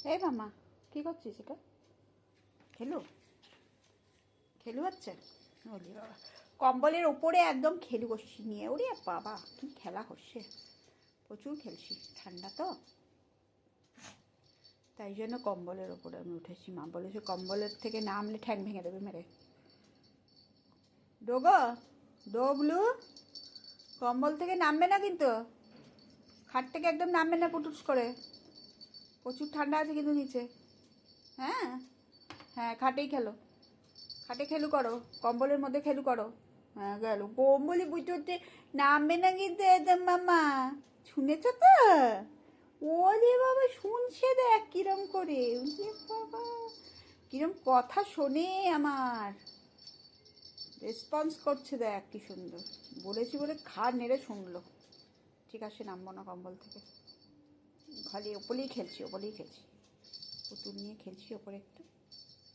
এই মামা, কী করছিস এটা? খেলু খেলু হচ্ছে? ওরে বাবা, কম্বলের ওপরে একদম খেলু বসছি নিয়ে। ওরে বাবা, কি খেলা হচ্ছে! প্রচুর খেলছি, ঠান্ডা তো, তাই জন্য কম্বলের ওপরে আমি উঠেছি। মা বলেছে কম্বলের থেকে নামলে ঠ্যাং ভেঙে দেবে মেরে। ডোগো, ডোবলু, কম্বল থেকে নামবে না কিন্তু, খাট থেকে একদম নামবে না পুটুস করে। প্রচুর ঠান্ডা আছে কিন্তু নিচে। হ্যাঁ হ্যাঁ, খাটেই খেলো, খাটে খেলু করো, কম্বলের মধ্যে খেলু করো। হ্যাঁ গেল, কম্বলে বুঝতে হচ্ছে নামবে না কিন্তু একদম মামা। শুনেছ তো? ওরে বাবা, শুনছে দেখ কিরম করে। ওরে বাবা, কিরম কথা শোনে আমার, রেসপন্স করছে দেখ কি সুন্দর। বলেছি বলে ঘাড় নেড়ে শুনলো। ঠিক আছে, নামবো না কম্বল থেকে, খালি ওপরেই খেলছি, ওপরেই খেলছি, পুতুল নিয়ে খেলছি ওপরে একটু।